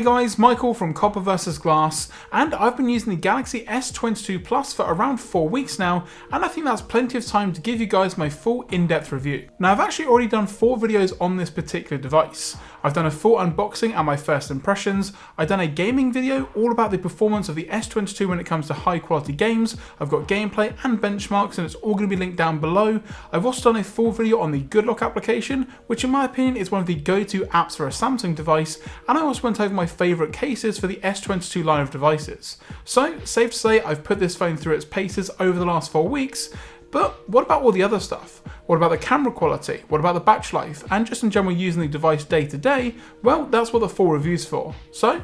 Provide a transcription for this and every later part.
Hey guys, Michael from Copper vs Glass, and I've been using the Galaxy S22 Plus for around 4 weeks now, and I think that's plenty of time to give you guys my full in-depth review. Now I've actually already done 4 videos on this particular device. I've done a full unboxing and my first impressions, I've done a gaming video all about the performance of the S22 when it comes to high quality games, I've got gameplay and benchmarks and it's all going to be linked down below. I've also done a full video on the Good Lock application, which in my opinion is one of the go-to apps for a Samsung device, and I also went over my favourite cases for the S22 line of devices. So, safe to say I've put this phone through its paces over the last 4 weeks, but what about all the other stuff? What about the camera quality? What about the battery life? And just in general using the device day to day? Well, that's what the full review's for. So,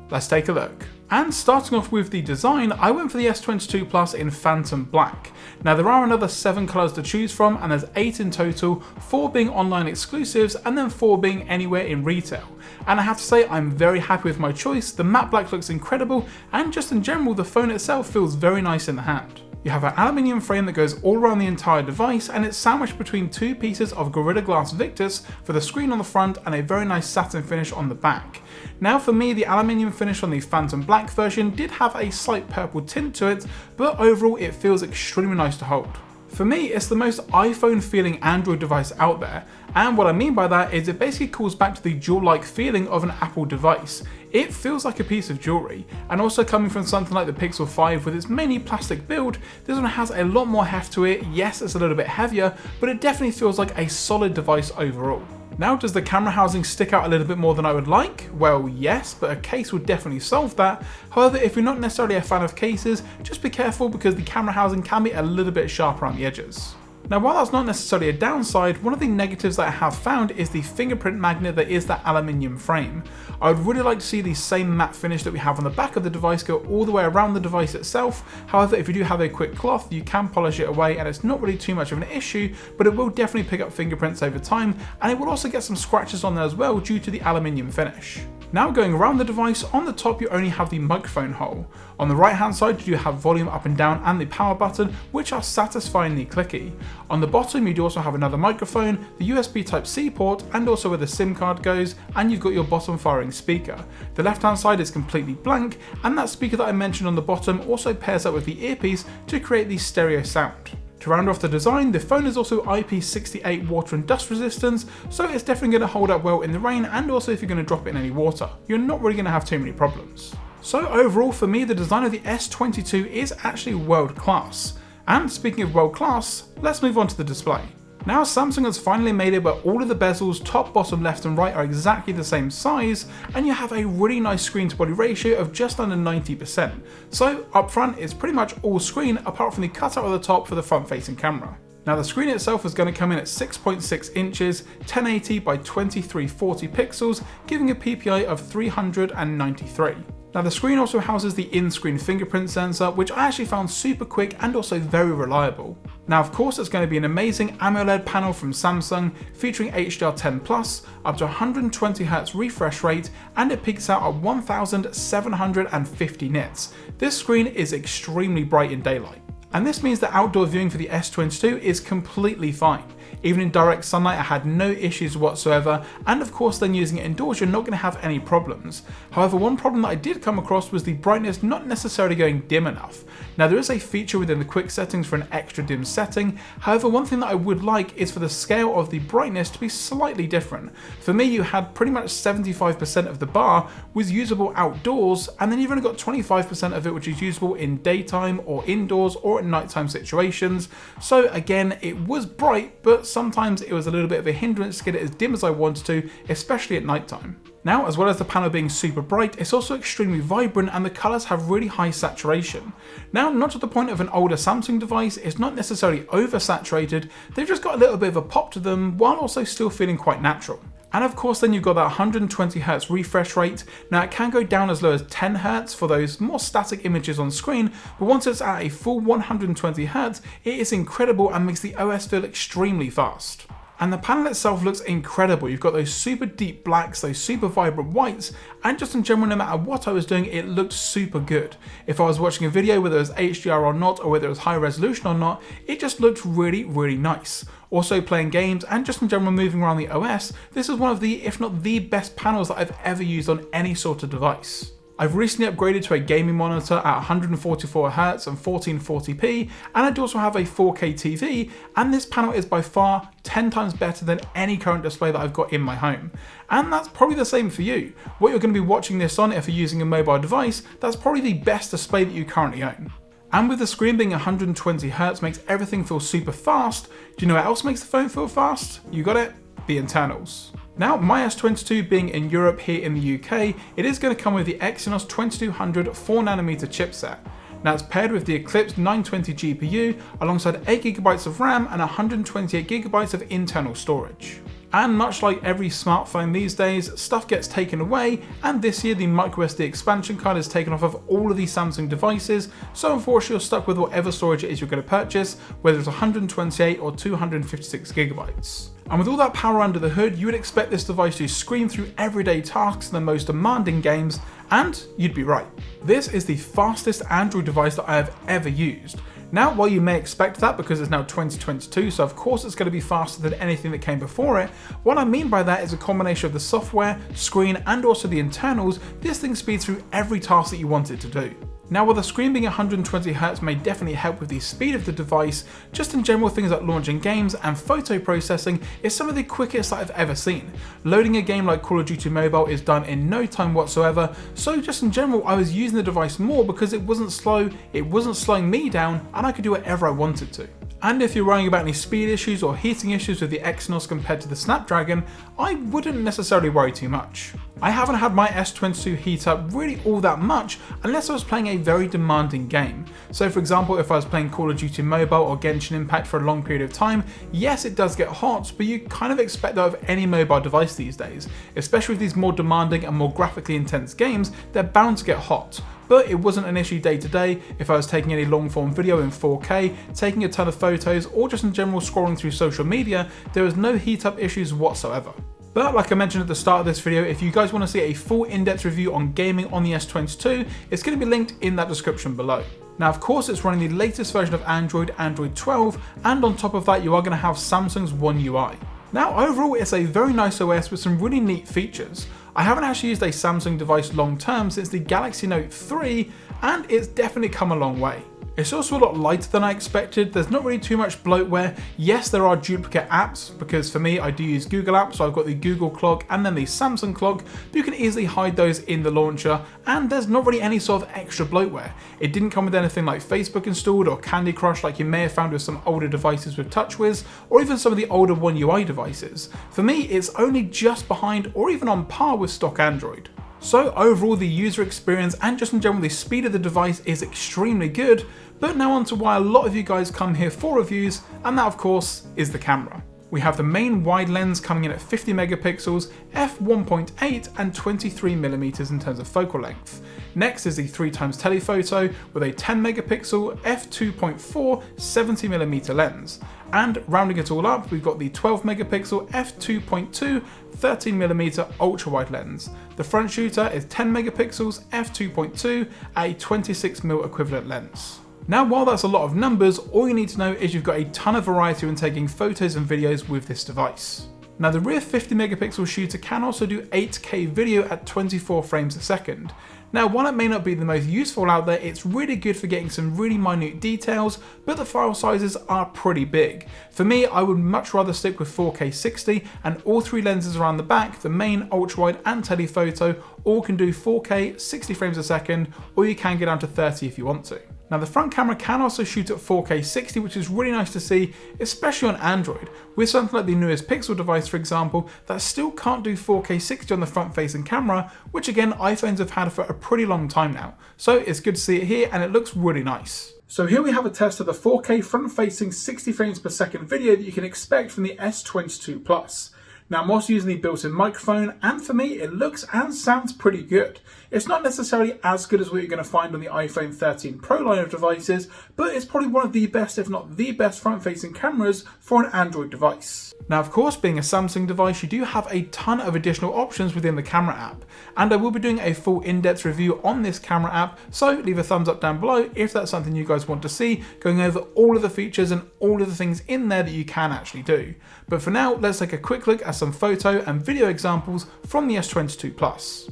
let's take a look. And starting off with the design, I went for the S22 Plus in Phantom Black. Now there are another 7 colours to choose from and there's 8 in total, 4 being online exclusives and then 4 being anywhere in retail. And I have to say I'm very happy with my choice, the matte black looks incredible and just in general the phone itself feels very nice in the hand. You have an aluminium frame that goes all around the entire device and it's sandwiched between 2 pieces of Gorilla Glass Victus for the screen on the front and a very nice satin finish on the back. Now for me, the aluminium finish on the Phantom Black version did have a slight purple tint to it, but overall it feels extremely nice to hold. For me, it's the most iPhone feeling Android device out there, and what I mean by that is it basically calls back to the jewel-like feeling of an Apple device. It feels like a piece of jewellery, and also coming from something like the Pixel 5 with its mainly plastic build, this one has a lot more heft to it. Yes, it's a little bit heavier, but it definitely feels like a solid device overall. Now, does the camera housing stick out a little bit more than I would like? Well, yes, but a case would definitely solve that. However, if you're not necessarily a fan of cases, just be careful because the camera housing can be a little bit sharp around the edges. Now, while that's not necessarily a downside, one of the negatives that I have found is the fingerprint magnet that is that aluminium frame. I would really like to see the same matte finish that we have on the back of the device go all the way around the device itself. However, if you do have a quick cloth, you can polish it away and it's not really too much of an issue, but it will definitely pick up fingerprints over time and it will also get some scratches on there as well due to the aluminium finish. Now going around the device, on the top you only have the microphone hole. On the right hand side you do have volume up and down and the power button, which are satisfyingly clicky. On the bottom you do also have another microphone, the USB Type-C port and also where the SIM card goes, and you've got your bottom firing speaker. The left hand side is completely blank and that speaker that I mentioned on the bottom also pairs up with the earpiece to create the stereo sound. To round off the design, the phone is also IP68 water and dust resistance, so it's definitely going to hold up well in the rain and also if you're going to drop it in any water. You're not really going to have too many problems. So overall for me, the design of the S22 is actually world class. And speaking of world class, let's move on to the display. Now Samsung has finally made it where all of the bezels, top, bottom, left and right are exactly the same size, and you have a really nice screen to body ratio of just under 90%. So up front it's pretty much all screen apart from the cutout at the top for the front facing camera. Now the screen itself is going to come in at 6.6 inches, 1080 by 2340 pixels, giving a PPI of 393. Now the screen also houses the in-screen fingerprint sensor, which I actually found super quick and also very reliable. Now of course it's going to be an amazing AMOLED panel from Samsung featuring HDR10 Plus, up to 120Hz refresh rate, and it peaks out at 1750 nits. This screen is extremely bright in daylight. And this means that outdoor viewing for the S22 is completely fine. Even in direct sunlight I had no issues whatsoever, and of course then using it indoors you're not going to have any problems. However, one problem that I did come across was the brightness not necessarily going dim enough. Now there is a feature within the quick settings for an extra dim setting, however one thing that I would like is for the scale of the brightness to be slightly different. For me you had pretty much 75% of the bar was usable outdoors, and then you've only got 25% of it which is usable in daytime or indoors or at nighttime situations. So again, it was bright, but sometimes it was a little bit of a hindrance to get it as dim as I wanted to, especially at nighttime. Now, as well as the panel being super bright, it's also extremely vibrant and the colours have really high saturation. Now, not to the point of an older Samsung device, it's not necessarily oversaturated, they've just got a little bit of a pop to them while also still feeling quite natural. And of course then you've got that 120Hz refresh rate. Now it can go down as low as 10Hz for those more static images on screen, but once it's at a full 120Hz, it is incredible and makes the OS feel extremely fast. And the panel itself looks incredible. You've got those super deep blacks, those super vibrant whites, and just in general, no matter what I was doing, it looked super good. If I was watching a video, whether it was HDR or not, or whether it was high resolution or not, it just looked really, really nice. Also playing games and just in general moving around the OS, this is one of the, if not the best panels that I've ever used on any sort of device. I've recently upgraded to a gaming monitor at 144Hz and 1440p, and I do also have a 4K TV, and this panel is by far 10 times better than any current display that I've got in my home. And that's probably the same for you. What you're going to be watching this on, if you're using a mobile device, that's probably the best display that you currently own. And with the screen being 120Hz makes everything feel super fast. Do you know what else makes the phone feel fast? You got it, the internals. Now, my S22 being in Europe here in the UK, it is going to come with the Exynos 2200 4nm chipset. Now it's paired with the Eclipse 920 GPU alongside 8GB of RAM and 128GB of internal storage. And much like every smartphone these days, stuff gets taken away, and this year the microSD expansion card is taken off of all of these Samsung devices, so unfortunately you're stuck with whatever storage it is you're going to purchase, whether it's 128 or 256GB. And with all that power under the hood, you would expect this device to scream through everyday tasks and the most demanding games, and you'd be right. This is the fastest Android device that I have ever used. Now, while you may expect that because it's now 2022, so of course it's going to be faster than anything that came before it, what I mean by that is a combination of the software, screen, and also the internals. This thing speeds through every task that you want it to do. Now, while the screen being 120Hz may definitely help with the speed of the device, just in general things like launching games and photo processing is some of the quickest that I've ever seen. Loading a game like Call of Duty Mobile is done in no time whatsoever, so just in general I was using the device more because it wasn't slow, it wasn't slowing me down, and I could do whatever I wanted to. And if you're worrying about any speed issues or heating issues with the Exynos compared to the Snapdragon, I wouldn't necessarily worry too much. I haven't had my S22 heat up really all that much unless I was playing a very demanding game. So for example, if I was playing Call of Duty Mobile or Genshin Impact for a long period of time, yes it does get hot, but you kind of expect that of any mobile device these days. Especially with these more demanding and more graphically intense games, they're bound to get hot. But it wasn't an issue day to day if I was taking any long form video in 4K, taking a ton of photos, or just in general scrolling through social media. There was no heat up issues whatsoever. But like I mentioned at the start of this video, if you guys want to see a full in-depth review on gaming on the S22, it's going to be linked in that description below. Now of course it's running the latest version of Android, Android 12, and on top of that you are going to have Samsung's One UI. Now overall it's a very nice OS with some really neat features. I haven't actually used a Samsung device long term since the Galaxy Note 3, and it's definitely come a long way. It's also a lot lighter than I expected. There's not really too much bloatware. Yes, there are duplicate apps, because for me, I do use Google apps, so I've got the Google clog and then the Samsung clog, but you can easily hide those in the launcher, and there's not really any sort of extra bloatware. It didn't come with anything like Facebook installed or Candy Crush like you may have found with some older devices with TouchWiz, or even some of the older One UI devices. For me, it's only just behind or even on par with stock Android. So overall the user experience and just in general the speed of the device is extremely good, but now on to why a lot of you guys come here for reviews, and that of course is the camera. We have the main wide lens coming in at 50 megapixels, f1.8 and 23mm in terms of focal length. Next is the 3x telephoto with a 10 megapixel f2.4 70mm lens. And rounding it all up, we've got the 12 megapixel f2.2 13mm ultra wide lens. The front shooter is 10 megapixels f2.2 at a 26mm equivalent lens. Now while that's a lot of numbers, all you need to know is you've got a ton of variety when taking photos and videos with this device. Now the rear 50 megapixel shooter can also do 8K video at 24 frames a second. Now while it may not be the most useful out there, it's really good for getting some really minute details, but the file sizes are pretty big. For me, I would much rather stick with 4K 60, and all three lenses around the back, the main, ultra wide and telephoto, all can do 4K 60 frames a second, or you can get down to 30 if you want to. Now the front camera can also shoot at 4K 60, which is really nice to see, especially on Android. With something like the newest Pixel device, for example, that still can't do 4K 60 on the front facing camera, which again iPhones have had for a pretty long time now. So it's good to see it here, and it looks really nice. So here we have a test of the 4K front facing 60 frames per second video that you can expect from the S22 Plus. Now I'm also using the built-in microphone, and for me it looks and sounds pretty good. It's not necessarily as good as what you're going to find on the iPhone 13 Pro line of devices, but it's probably one of the best, if not the best, front-facing cameras for an Android device. Now of course, being a Samsung device, you do have a ton of additional options within the camera app, and I will be doing a full in-depth review on this camera app, so leave a thumbs up down below if that's something you guys want to see, going over all of the features and all of the things in there that you can actually do. But for now, let's take a quick look at some photo and video examples from the S22 Plus.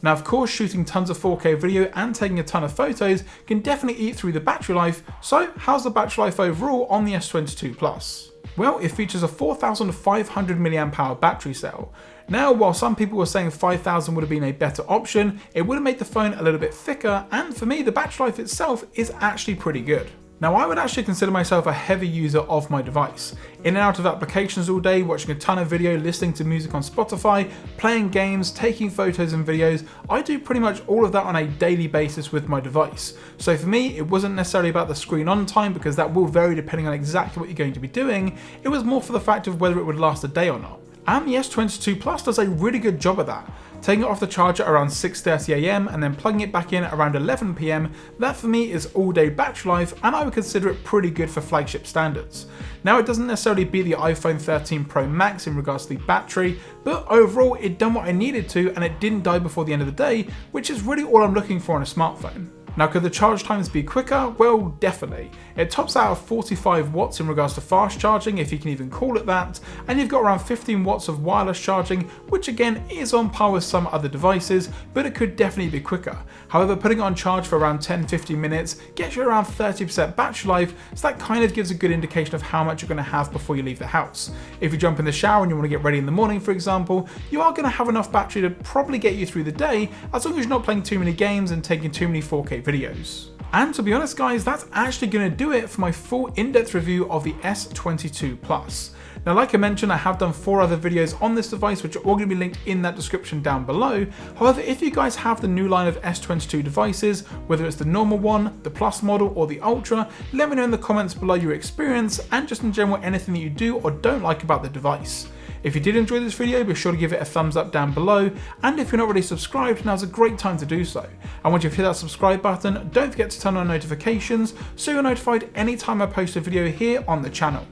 Now of course, shooting tons of 4K video and taking a ton of photos can definitely eat through the battery life, so how's the battery life overall on the S22 Plus? Well, it features a 4500 mAh battery cell. Now, while some people were saying 5000 would have been a better option, it would have made the phone a little bit thicker, and for me the battery life itself is actually pretty good. Now I would actually consider myself a heavy user of my device. In and out of applications all day, watching a ton of video, listening to music on Spotify, playing games, taking photos and videos. I do pretty much all of that on a daily basis with my device. So for me, it wasn't necessarily about the screen on time, because that will vary depending on exactly what you're going to be doing. It was more for the fact of whether it would last a day or not. And the S22 Plus does a really good job of that. Taking it off the charger around 6:30 AM and then plugging it back in around 11 PM, that for me is all day battery life, and I would consider it pretty good for flagship standards. Now it doesn't necessarily beat the iPhone 13 Pro Max in regards to the battery, but overall it done what I needed to, and it didn't die before the end of the day, which is really all I'm looking for in a smartphone. Now, could the charge times be quicker? Well, definitely. It tops out at 45 watts in regards to fast charging, if you can even call it that, and you've got around 15 watts of wireless charging, which again is on par with some other devices, but it could definitely be quicker. However, putting it on charge for around 10-15 minutes gets you around 30% battery life, so that kind of gives a good indication of how much you're going to have before you leave the house. If you jump in the shower and you want to get ready in the morning, for example, you are going to have enough battery to probably get you through the day, as long as you're not playing too many games and taking too many 4K videos. And to be honest guys, that's actually going to do it for my full in-depth review of the S22 Plus. Now like I mentioned, I have done 4 other videos on this device, which are all going to be linked in that description down below. However, if you guys have the new line of S22 devices, whether it's the normal one, the Plus model or the Ultra, let me know in the comments below your experience and just in general anything that you do or don't like about the device. If you did enjoy this video, be sure to give it a thumbs up down below, and if you're not already subscribed, now's a great time to do so. And once you've hit that subscribe button, don't forget to turn on notifications so you're notified anytime I post a video here on the channel.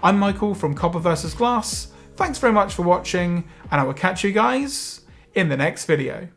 I'm Michael from Copper vs Glass. Thanks very much for watching, and I will catch you guys in the next video.